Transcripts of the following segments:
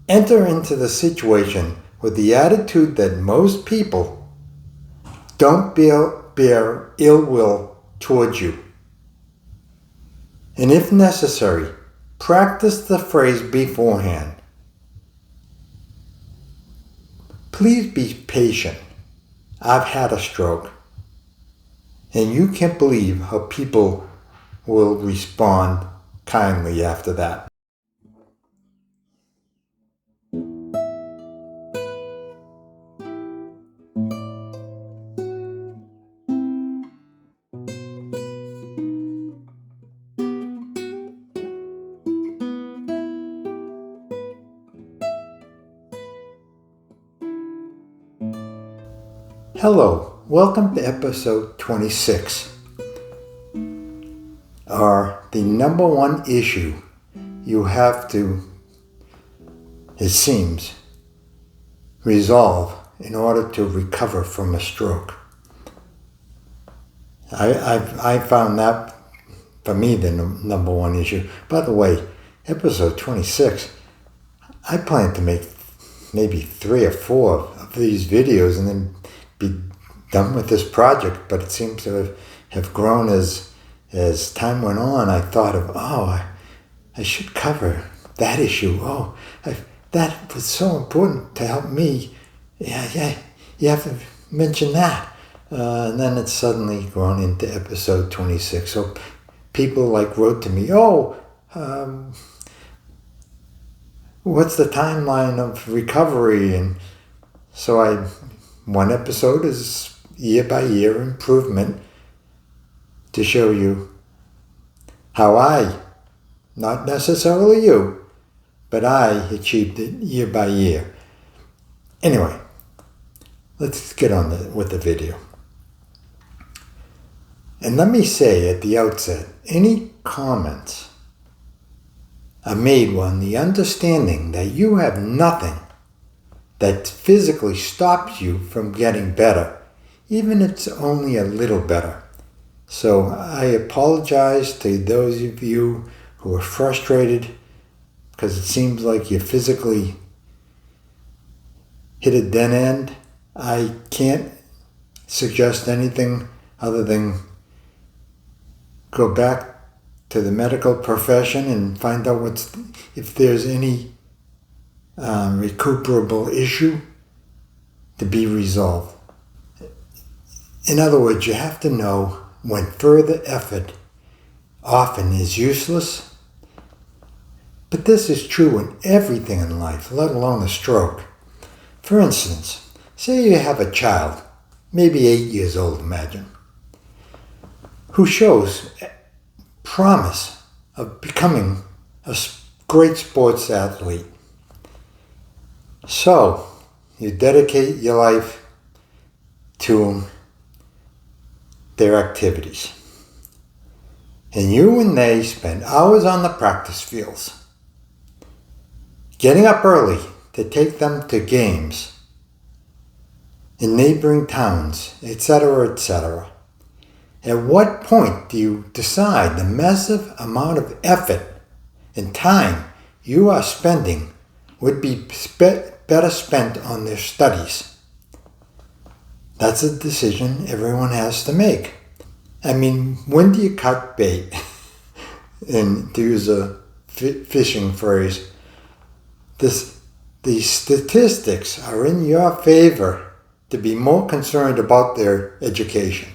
enter into the situation with the attitude that most people don't bear ill will towards you. And if necessary, practice the phrase beforehand. Please be patient. I've had a stroke. And you can't believe how people will respond kindly after that. Hello, welcome to episode 26. The number one issue you have to, it seems, resolve in order to recover from a stroke. I found that, for me, the number one issue. By the way, episode 26, I plan to make maybe 3 or 4 of these videos and then be done with this project, but it seems to have grown as time went on. I thought of, I should cover that issue. That was so important to help me. Yeah, you have to mention that. And then it's suddenly grown into episode 26. So people wrote to me, what's the timeline of recovery? And so one episode is year by year improvement to show you how not necessarily you, but I achieved it year by year. Anyway, let's get on with the video. And let me say at the outset, any comments are made on the understanding that you have nothing that physically stops you from getting better, even if it's only a little better. So I apologize to those of you who are frustrated because it seems like you physically hit a dead end. I can't suggest anything other than go back to the medical profession and find out if there's any recuperable issue to be resolved. In other words, you have to know when further effort often is useless. But this is true in everything in life, let alone a stroke. For instance, say you have a child, maybe 8 years old, imagine, who shows promise of becoming a great sports athlete. So, you dedicate your life to their activities. And you and they spend hours on the practice fields, getting up early to take them to games in neighboring towns, etc., etc. At what point do you decide the massive amount of effort and time you are spending would be better spent on their studies? That's a decision everyone has to make. I mean, when do you cut bait? And to use a fishing phrase, the statistics are in your favor to be more concerned about their education,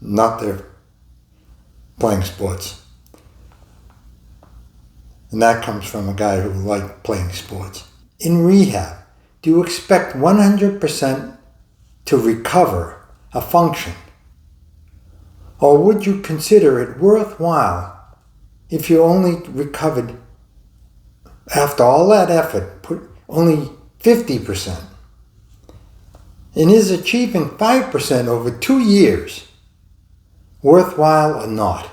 not their playing sports. And that comes from a guy who liked playing sports. In rehab, do you expect 100% to recover a function? Or would you consider it worthwhile if you only recovered, after all that effort, only 50%? And is achieving 5% over 2 years worthwhile or not?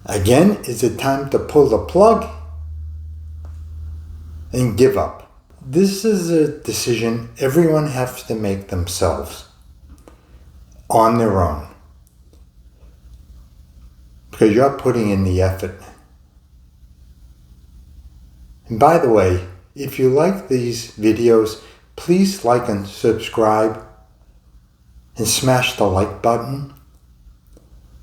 Again, is it time to pull the plug and give up? This is a decision everyone has to make themselves, on their own. Because you're putting in the effort. And by the way, if you like these videos, please like and subscribe and smash the like button.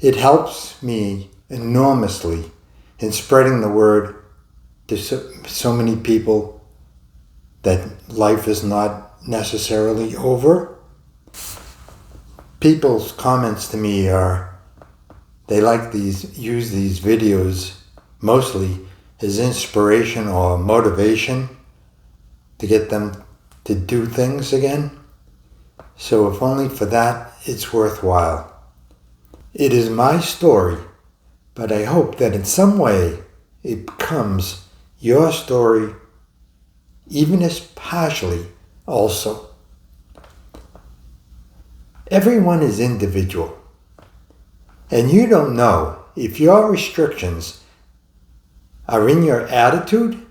It helps me enormously in spreading the word to so many people that life is not necessarily over. People's comments to me are they use these videos mostly as inspiration or motivation to get them to do things again. So if only for that, it's worthwhile. It is my story, but I hope that in some way it becomes your story, even as partially also. Everyone is individual, and you don't know if your restrictions are in your attitude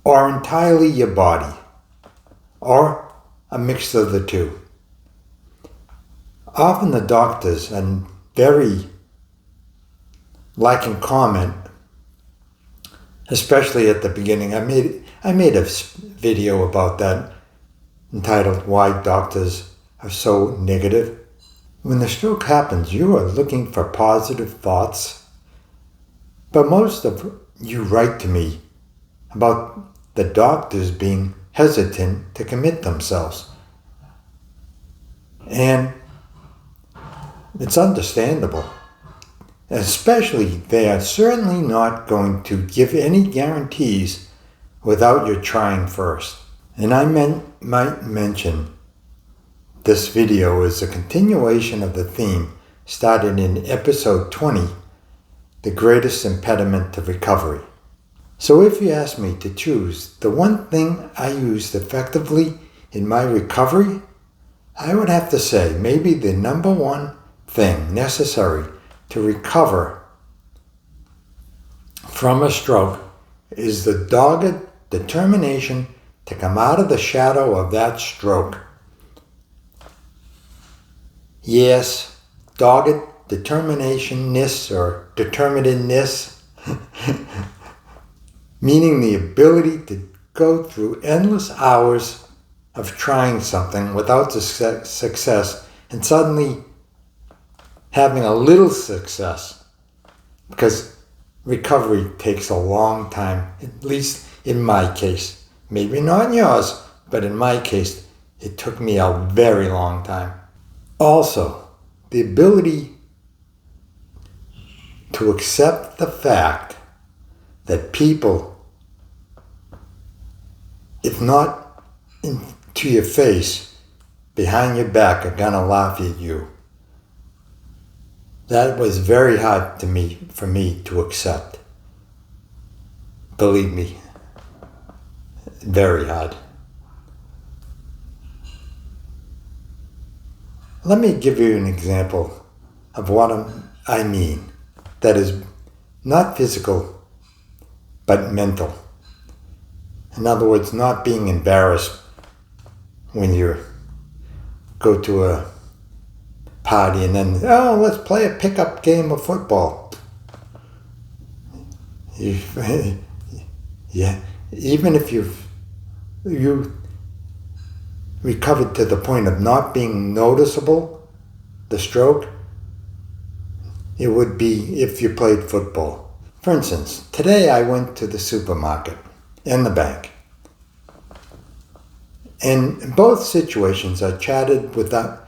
or entirely your body, or a mix of the two. Often the doctors are very lacking comment, especially at the beginning. I made a video about that entitled Why Doctors Are So Negative. When the stroke happens, you are looking for positive thoughts, but most of you write to me about the doctors being hesitant to commit themselves. And it's understandable. Especially, they are certainly not going to give any guarantees without your trying first. And I might mention this video is a continuation of the theme started in episode 20, The Greatest Impediment to Recovery. So if you ask me to choose the one thing I used effectively in my recovery, I would have to say maybe the number one thing necessary to recover from a stroke is the dogged determination to come out of the shadow of that stroke. Yes, dogged determinationness or determinedness, meaning the ability to go through endless hours of trying something without success and suddenly having a little success, because recovery takes a long time, at least in my case. Maybe not in yours, but in my case, it took me a very long time. Also, the ability to accept the fact that people, if not to your face, behind your back, are gonna laugh at you. That was very hard for me to accept. Believe me, very hard. Let me give you an example of what I mean. That is not physical, but mental. In other words, not being embarrassed when you go to a party and then, let's play a pickup game of football. Yeah, even if you recovered to the point of not being noticeable, the stroke, it would be if you played football. For instance, today I went to the supermarket and the bank. And in both situations I chatted without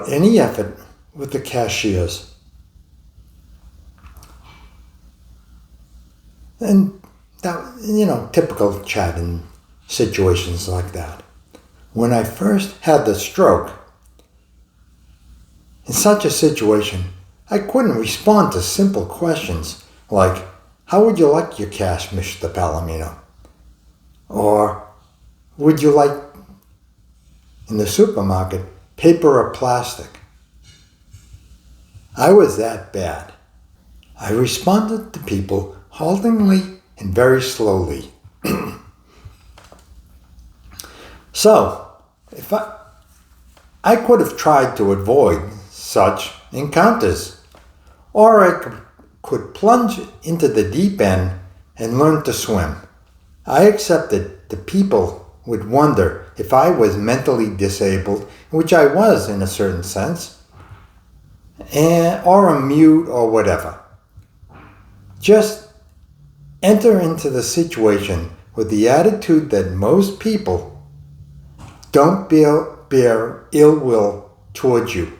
any effort with the cashiers. And that, typical chat in situations like that. When I first had the stroke, in such a situation, I couldn't respond to simple questions like, how would you like your cash, Mr. Palomino? Or, would you like, in the supermarket, paper or plastic? I was that bad. I responded to people haltingly and very slowly. So, if I could have tried to avoid such encounters, or I could plunge into the deep end and learn to swim. I accepted the people would wonder if I was mentally disabled, which I was in a certain sense, or a mute or whatever. Just enter into the situation with the attitude that most people don't bear ill will towards you.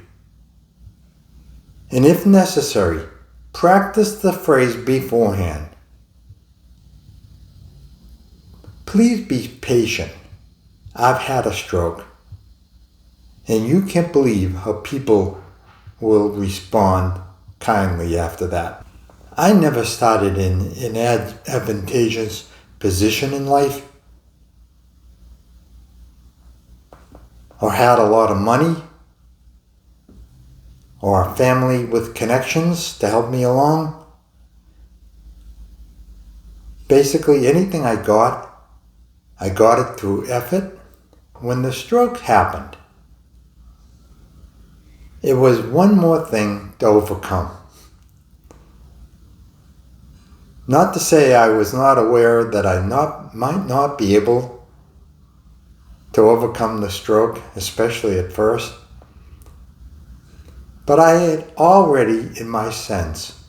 And if necessary, practice the phrase beforehand. Please be patient. I've had a stroke. And you can't believe how people will respond kindly after that. I never started in an advantageous position in life, or had a lot of money, or a family with connections to help me along. Basically, anything I got it through effort. When the stroke happened, it was one more thing to overcome. Not to say I was not aware that I might not be able to overcome the stroke, especially at first. But I had already, in a sense,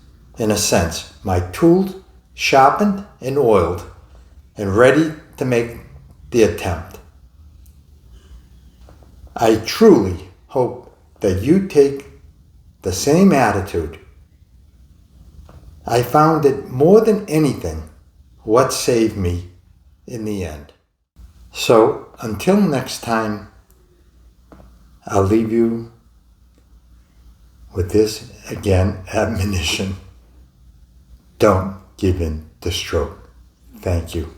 my tools sharpened and oiled and ready to make the attempt. I truly hope that you take the same attitude. I found it more than anything what saved me in the end. So until next time, I'll leave you with this again admonition. Don't give in to stroke. Thank you.